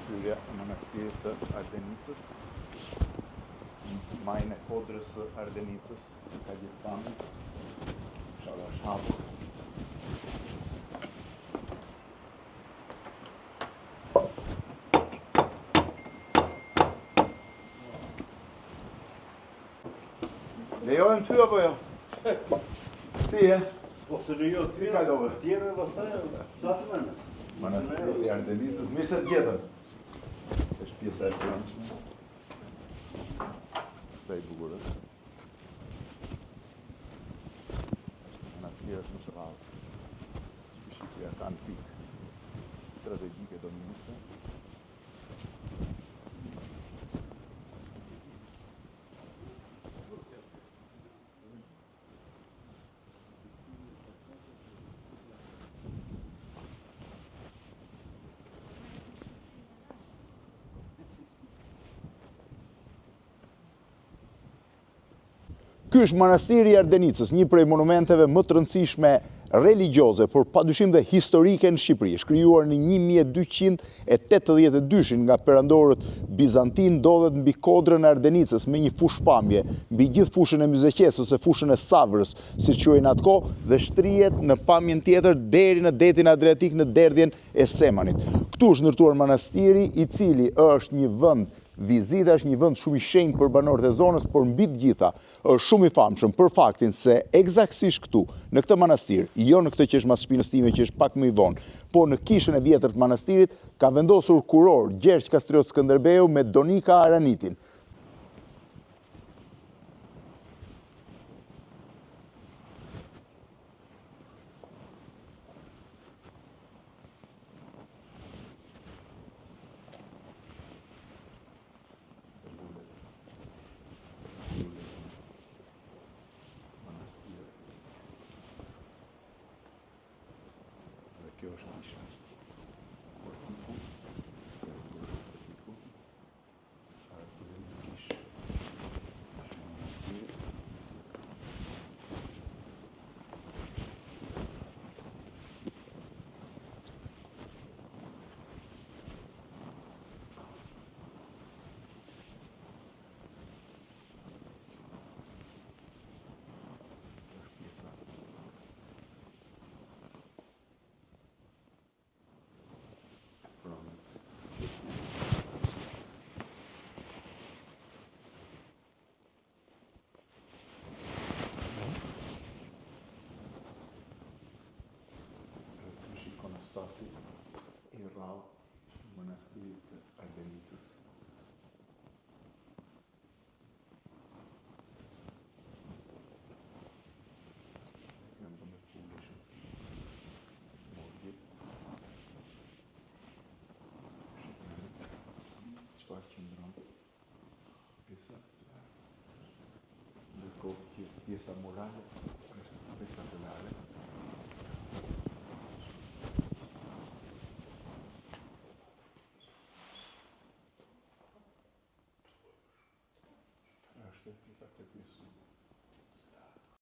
hyrja e manastirit të Ardenicës, majën e kodrës së Ardenicës, ka gjithë pamin, inshallah është hapur. Lejohem ty apo jo? Si e? Po se lejo Si kalove? Tjere dhe pastaj, flasim me. Manastiri i Ardenicës, mirë se t'gjetëm. Është pjesa e brendshme. Sa i bukur është. Manastiri është në Shërrallë. Shqipëria ka në pikë strategjike doministe. Ky është manastiri i Ardenicës, një prej monumenteve më të rëndësishme religjioze, por padyshim dhe historike në Shqipëri. Shkrijuar në 1282 nga perandorët bizantin, ndodhet mbi kodrën e Ardenicës me një fushpamje mbi gjithë fushën e Myzeqes ose fushën e Savrës, siç quajnë atko, dhe shtrihet në pamjen tjetër deri në detin Adriatik në derdhjen e Semanit. Këtu është ndërtuar manastiri, i cili është një vend vizita, është një vend shumë i shenjtë për banorët e zonës, por mbi të gjitha është shumë i famshëm për faktin se eksaktësisht këtu, në këtë manastir, jo në këtë që është mas shpinës time që është pak më i vonë, po në kishën e vjetër të manastirit, ka vendosur kuror Gjergj Kastriot Skënderbeu me Donika Aranitin. Kjo është kisha. Portiku. Ikonostasi i rrallë manastirit të Ardenicës. Janë të më të publishëm. Morgjit. Çfarë qëndron? Pjesa. Ndërkohë që pjesa morale është spektakolare. Është pjesa këtë pjesë.